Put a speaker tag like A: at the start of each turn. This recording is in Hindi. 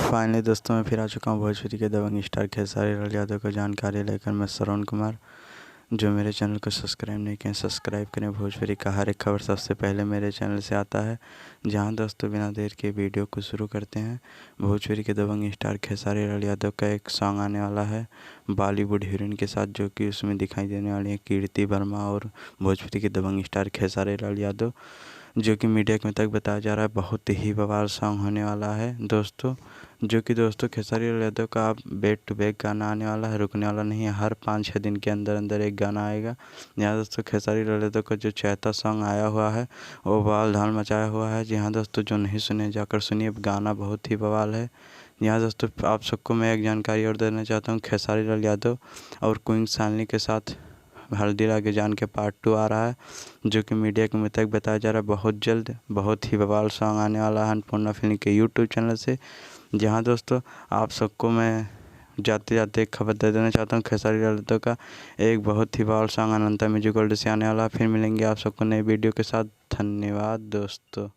A: फाइनली दोस्तों मैं फिर आ चुका हूँ भोजपुरी के दबंग स्टार खेसारी लाल यादव का जानकारी लेकर। मैं श्रवण कुमार। जो मेरे चैनल को सब्सक्राइब नहीं किए सब्सक्राइब करें। भोजपुरी का हर एक खबर सबसे पहले मेरे चैनल से आता है। जहां दोस्तों बिना देर के वीडियो को शुरू करते हैं। भोजपुरी के दबंग स्टार खेसारी लाल यादव का एक सॉन्ग आने वाला है बॉलीवुड हीरोइन के साथ, जो कि उसमें दिखाई देने वाली है कीर्ति वर्मा और भोजपुरी के दबंग स्टार खेसारी लाल यादव, जो कि मीडिया में तक बताया जा रहा है बहुत ही बवाल सॉन्ग होने वाला है दोस्तों। जो कि दोस्तों खेसारी लाल यादव का अब बैक टू बैक गाना आने वाला है, रुकने वाला नहीं है। हर 5-6 दिन के अंदर अंदर एक गाना आएगा। यहाँ दोस्तों खेसारी लाल यादव का जो चैता सॉन्ग आया हुआ है वो बवाल धमाल मचाया हुआ है। जी हाँ दोस्तों, जो नहीं सुने जाकर सुनिए, गाना बहुत ही बवाल है। यहाँ दोस्तों आप सबको मैं एक जानकारी और देना चाहता हूँ। खेसारी लाल यादव और क्वीन शालिनी के साथ हल्दी लागे जान के पार्ट 2 आ रहा है, जो कि मीडिया के मुताबिक बताया जा रहा है बहुत जल्द बहुत ही बवाल सॉन्ग आने वाला है अन्नपूर्णा फिल्म के यूट्यूब चैनल से। जहां दोस्तों आप सबको मैं जाते जाते एक खबर दे देना चाहता हूं। खेसारी लाल यादव का एक बहुत ही बवाल सॉन्ग अनंता म्यूजिक वर्ल्ड से आने वाला। फिर मिलेंगे आप सबको नई वीडियो के साथ। धन्यवाद दोस्तों।